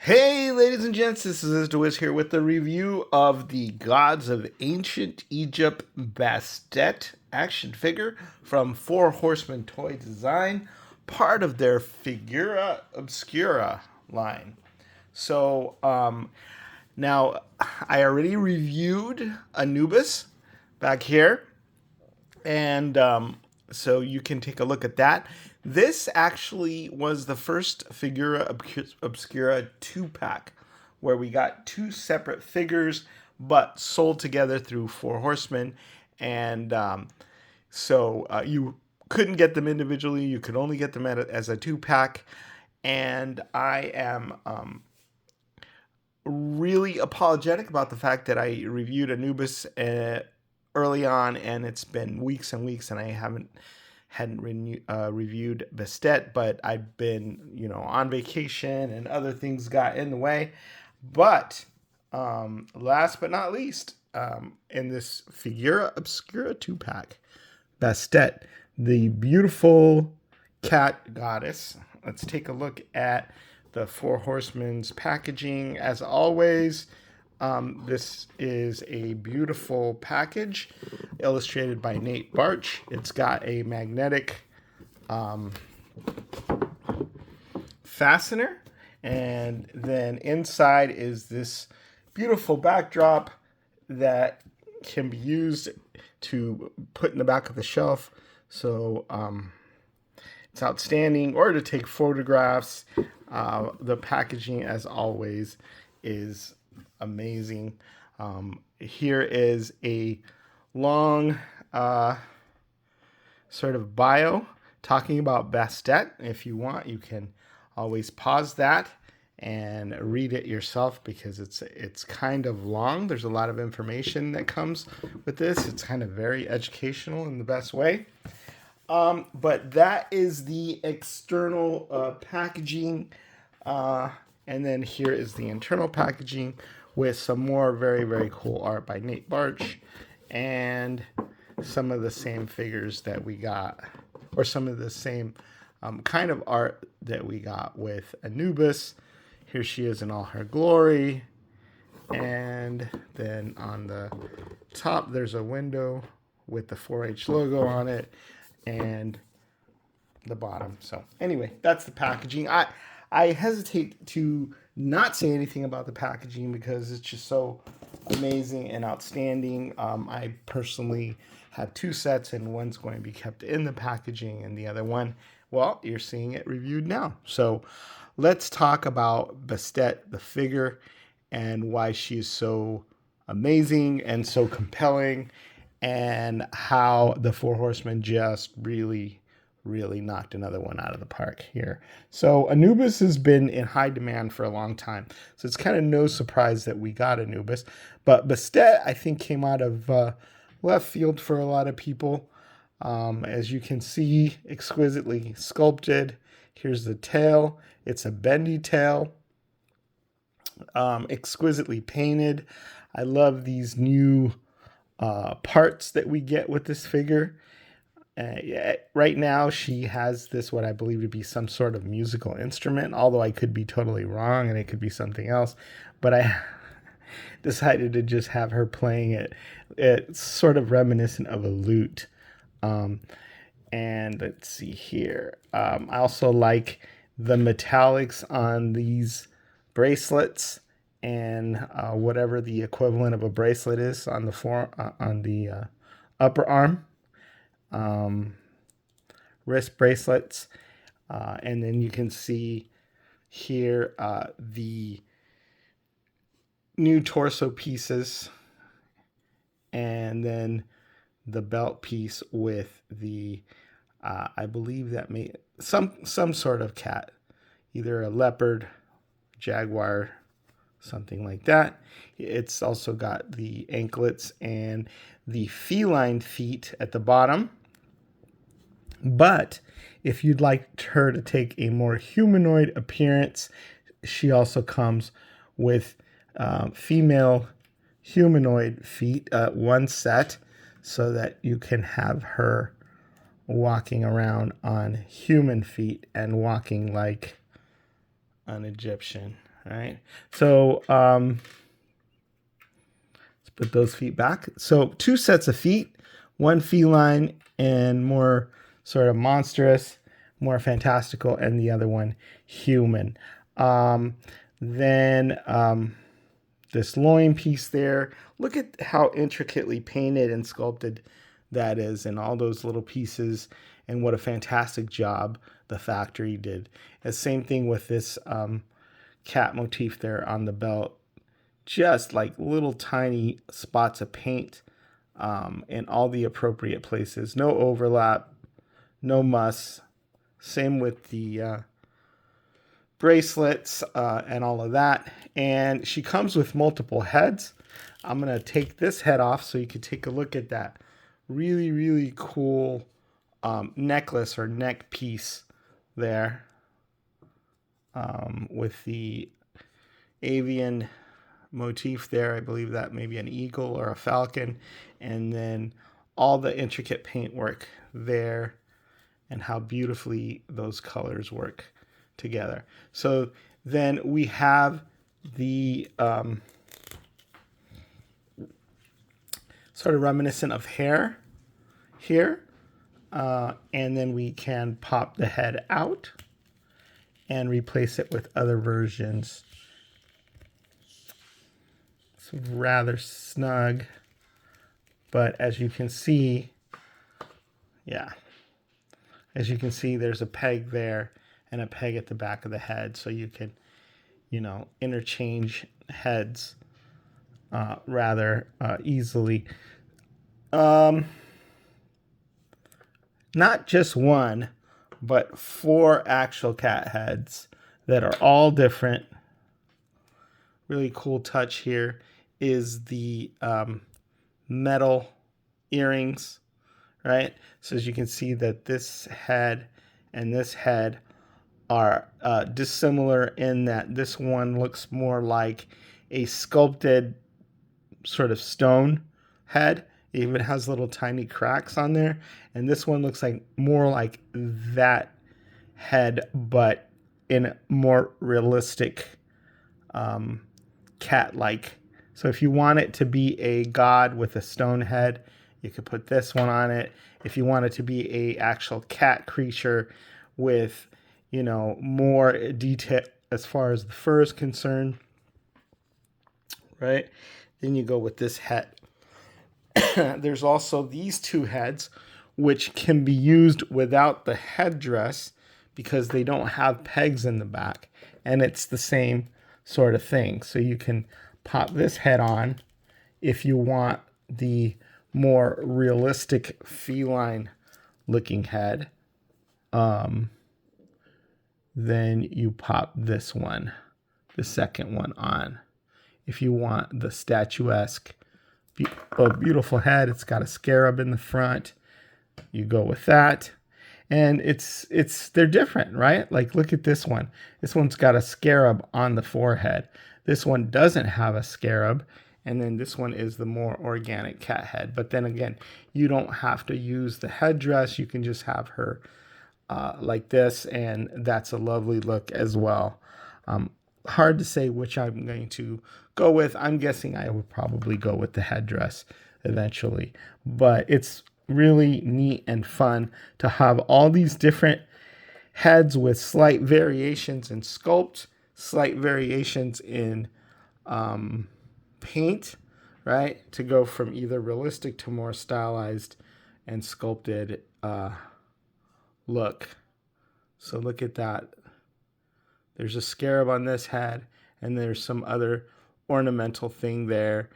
Hey, ladies and gents, this is Wiz here with the review of the Gods of Ancient Egypt Bastet action figure from Four Horsemen Toy Design, part of their Figura Obscura line. Now I already reviewed Anubis back here, and so you can take a look at that. This actually was the first Figura Obscura 2-pack, where we got two separate figures, but sold together through Four Horsemen, and you couldn't get them individually. You could only get them as a 2-pack, and I am really apologetic about the fact that I reviewed Anubis early on, and it's been weeks and weeks, and I hadn't reviewed Bastet, but I've been, on vacation and other things got in the way. But last but not least, in this Figura Obscura 2-pack, Bastet, the beautiful cat goddess. Let's take a look at the Four Horsemen's packaging. As always, this is a beautiful package illustrated by Nate Barch. It's got a magnetic fastener, and then inside is this beautiful backdrop that can be used to put in the back of the shelf. So it's outstanding, or to take photographs. The packaging, as always, is amazing. Here is a long sort of bio talking about Bastet. If you want, you can always pause that and read it yourself, because it's kind of long. There's a lot of information that comes with this. It's kind of very educational in the best way. But that is the external packaging. And then here is the internal packaging with some more very, very cool art by Nate Barch, and some of the same figures that we got, or some of the same kind of art that we got with Anubis. Here she is in all her glory. And then on the top, there's a window with the 4-H logo on it, and the bottom. So anyway, that's the packaging. I hesitate to not say anything about the packaging because it's just so amazing and outstanding. I personally have two sets, and one's going to be kept in the packaging, and the other one, well, you're seeing it reviewed now. So let's talk about Bastet, the figure, and why she is so amazing and so compelling, and how the Four Horsemen just really knocked another one out of the park here. So Anubis has been in high demand for a long time, so it's kind of no surprise that we got Anubis. But Bastet, I think, came out of left field for a lot of people. As you can see, exquisitely sculpted. Here's the tail. It's a bendy tail, exquisitely painted. I love these new parts that we get with this figure. Right now, she has this, what I believe to be some sort of musical instrument, although I could be totally wrong and it could be something else. But I decided to just have her playing it. It's sort of reminiscent of a lute. And let's see here. I also like the metallics on these bracelets, and whatever the equivalent of a bracelet is on the upper arm. Wrist bracelets, and then you can see here the new torso pieces, and then the belt piece with the I believe that may some sort of cat, either a leopard, jaguar, something like that. It's also got the anklets and the feline feet at the bottom. But if you'd like her to take a more humanoid appearance, she also comes with female humanoid feet, one set, so that you can have her walking around on human feet and walking like an Egyptian. All right. So let's put those feet back. So 2 sets of feet, one feline and more sort of monstrous, more fantastical, and the other one human. Then this loin piece there. Look at how intricately painted and sculpted that is, and all those little pieces, and what a fantastic job the factory did. The same thing with this cat motif there on the belt. Just like little tiny spots of paint in all the appropriate places. No overlap, no muss. Same with the bracelets and all of that. And she comes with multiple heads. I'm going to take this head off so you can take a look at that really, really cool necklace or neck piece there with the avian motif there. I believe that may be an eagle or a falcon. And then all the intricate paintwork there and how beautifully those colors work together. So then we have the sort of reminiscent of hair here. And then we can pop the head out and replace it with other versions. It's rather snug, but as you can see, as you can see, there's a peg there and a peg at the back of the head, so you can, interchange heads rather easily. Not just one, but 4 actual cat heads that are all different. Really cool touch here is the metal earrings, right? So as you can see that this head and this head are dissimilar in that this one looks more like a sculpted sort of stone head. It even has little tiny cracks on there. And this one looks like more like that head, but in a more realistic cat-like. So if you want it to be a god with a stone head, you could put this one on it. If you want it to be a actual cat creature with, more detail as far as the fur is concerned, right? Then you go with this head. There's also these 2 heads, which can be used without the headdress because they don't have pegs in the back. And it's the same sort of thing. So you can pop this head on if you want the more realistic feline looking head. Then you pop this one, the second one, on. If you want the statuesque, beautiful head, it's got a scarab in the front, you go with that. And they're different, right? Like, look at this one. This one's got a scarab on the forehead. This one doesn't have a scarab. And then this one is the more organic cat head. But then again, you don't have to use the headdress. You can just have her like this, and that's a lovely look as well. Hard to say which I'm going to go with. I'm guessing I would probably go with the headdress eventually. But it's really neat and fun to have all these different heads with slight variations in sculpt, slight variations in paint, right? To go from either realistic to more stylized and sculpted look. So look at that. There's a scarab on this head, and there's some other ornamental thing there.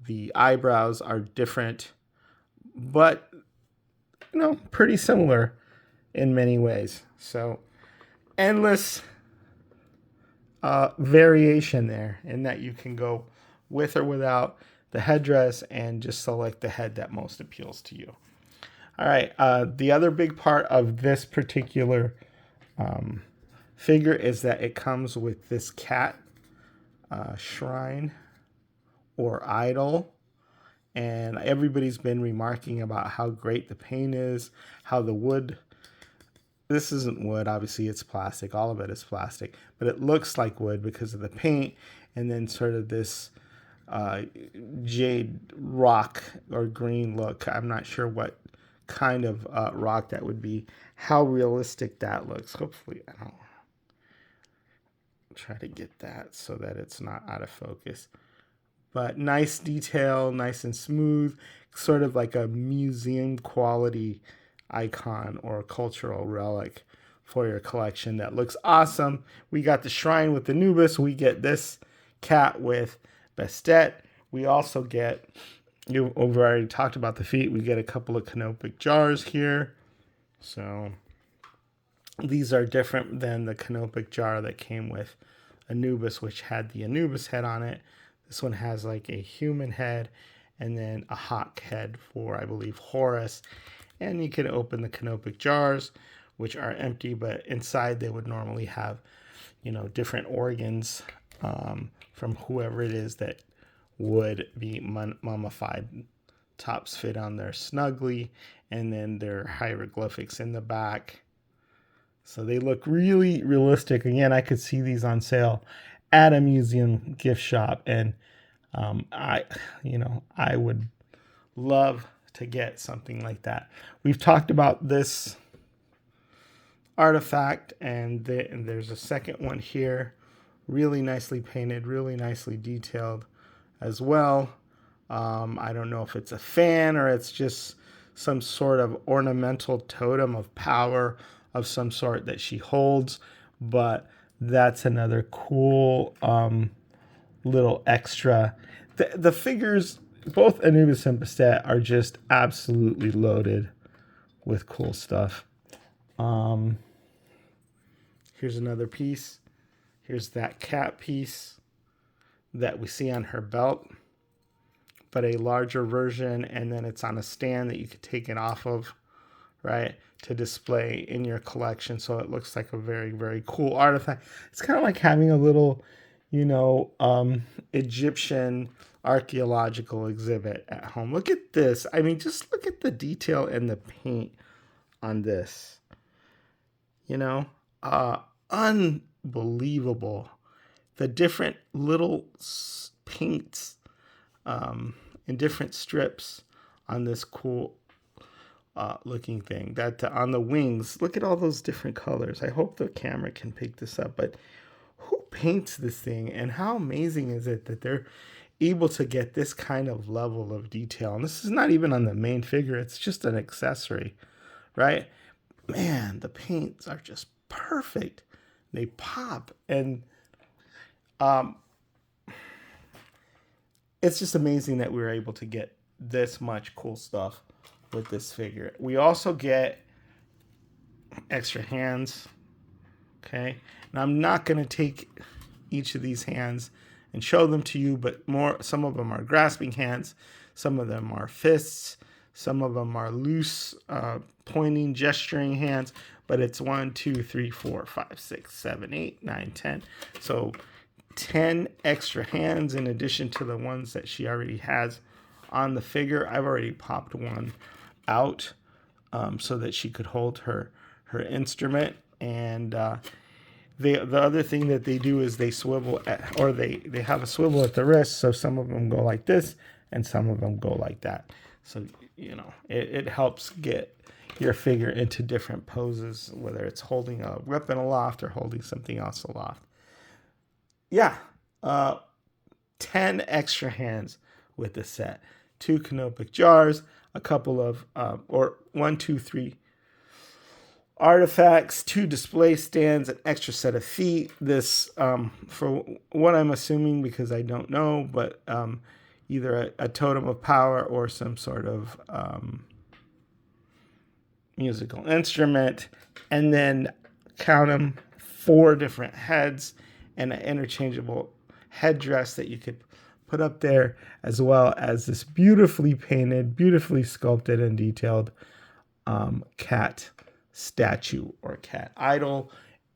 The eyebrows are different, but pretty similar in many ways. So endless variation there, in that you can go with or without the headdress and just select the head that most appeals to you. All right, the other big part of this particular figure is that it comes with this cat shrine or idol. And everybody's been remarking about how great the paint is, how the wood this isn't wood. Obviously, it's plastic. All of it is plastic, but it looks like wood because of the paint, and then sort of this jade rock or green look. I'm not sure what kind of rock that would be. How realistic that looks. Hopefully, I don't try to get that so that it's not out of focus. But nice detail, nice and smooth, sort of like a museum quality icon or cultural relic for your collection that looks awesome. We got the shrine with Anubis. We get this cat with Bastet. We also get, we've already talked about the feet. We get a couple of canopic jars here. So these are different than the canopic jar that came with Anubis, which had the Anubis head on it. This one has like a human head and then a hawk head for, I believe, Horus. And you can open the canopic jars, which are empty, but inside they would normally have, you know, different organs from whoever it is that would be mummified. Tops fit on there snugly, and then their hieroglyphics in the back. So they look really realistic. Again, I could see these on sale at a museum gift shop, and I would love to get something like that. We've talked about this artifact, and there's a second one here, really nicely painted, really nicely detailed as well. I don't know if it's a fan or it's just some sort of ornamental totem of power of some sort that she holds, but that's another cool little extra. The figures, both Anubis and Bastet, are just absolutely loaded with cool stuff. Here's another piece. Here's that cat piece that we see on her belt, but a larger version, and then it's on a stand that you could take it off of, right, to display in your collection. So it looks like a very, very cool artifact. It's kind of like having a little, Egyptian archaeological exhibit at home. Look at this. I mean, just look at the detail and the paint on this. Unbelievable. The different little paints in different strips on this cool looking thing. That on the wings, look at all those different colors. I hope the camera can pick this up, but who paints this thing, and how amazing is it that they're able to get this kind of level of detail? And this is not even on the main figure, it's just an accessory, right? Man, the paints are just perfect. They pop, and it's just amazing that we were able to get this much cool stuff with this figure. We also get extra hands. Okay, and I'm not going to take each of these hands and show them to you, but some of them are grasping hands, some of them are fists, some of them are loose pointing, gesturing hands, but it's 1, 2, 3, 4, 5, 6, 7, 8, 9, 10. So 10 extra hands in addition to the ones that she already has on the figure. I've already popped one out so that she could hold her instrument. And the other thing that they do is they swivel they have a swivel at the wrist. So some of them go like this and some of them go like that. So, it helps get your figure into different poses, whether it's holding a weapon aloft or holding something else aloft. Yeah, 10 extra hands with the set. 2 canopic jars, a couple of, 1, 2, 3 artifacts, 2 display stands, an extra set of feet. This, for what I'm assuming, because I don't know, but either a totem of power or some sort of musical instrument. And then count them, 4 different heads and an interchangeable headdress that you could put up there, as well as this beautifully painted, beautifully sculpted and detailed cat statue or cat idol.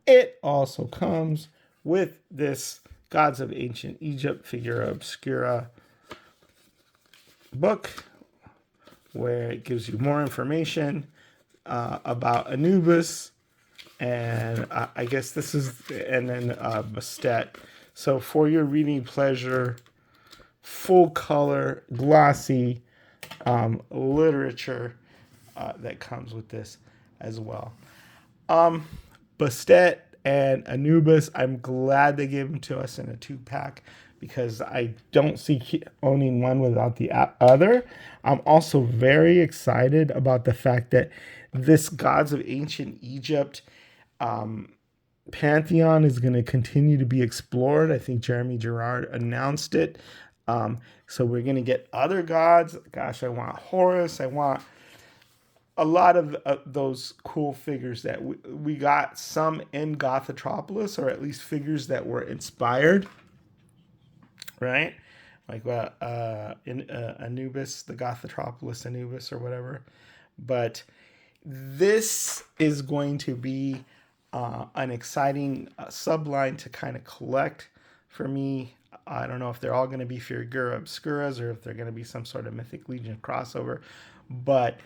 It also comes with this Gods of Ancient Egypt Figura Obscura book, where it gives you more information about Anubis, And I guess this is, and then Bastet. So for your reading pleasure, full color, glossy literature that comes with this as well. Bastet and Anubis, I'm glad they gave them to us in a 2-pack because I don't see owning one without the other. I'm also very excited about the fact that this Gods of Ancient Egypt pantheon is going to continue to be explored. I think Jeremy Gerard announced it. So we're going to get other gods. Gosh, I want Horus. I want a lot of those cool figures that we got some in Gothotropolis, or at least figures that were inspired, right? Like in Anubis, the Gothotropolis Anubis or whatever. But this is going to be an exciting subline to kind of collect for me. I don't know if they're all going to be Figura Obscuras or if they're going to be some sort of Mythic Legion crossover, but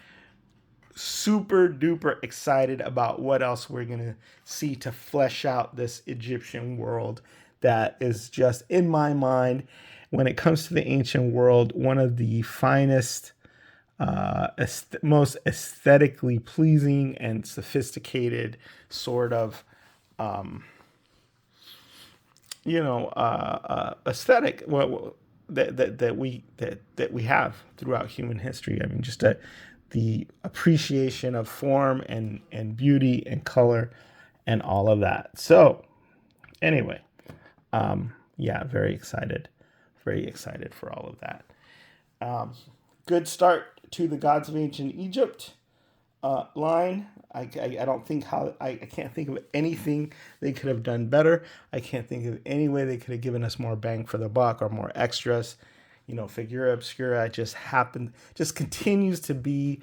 super duper excited about what else we're going to see to flesh out this Egyptian world that is just, in my mind, when it comes to the ancient world, one of the finest, most aesthetically pleasing and sophisticated sort of aesthetic that we have throughout human history. I mean, just the appreciation of form and beauty and color and all of that. So anyway, very excited for all of that. Good start to the Gods of Ancient Egypt line. I don't think I can't think of anything they could have done better. I can't think of any way they could have given us more bang for the buck or more extras. Figura Obscura just continues to be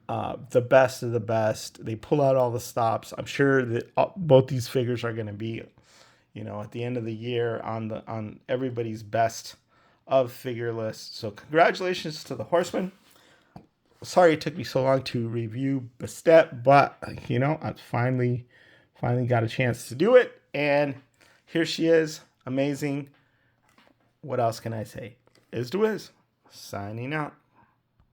the best of the best. They pull out all the stops. I'm sure that both these figures are going to be, at the end of the year on everybody's best of figure list. So congratulations to the Horsemen. Sorry it took me so long to review Bastet, but I finally got a chance to do it, and here she is, amazing. What else can I say? Is to Wiz, signing out.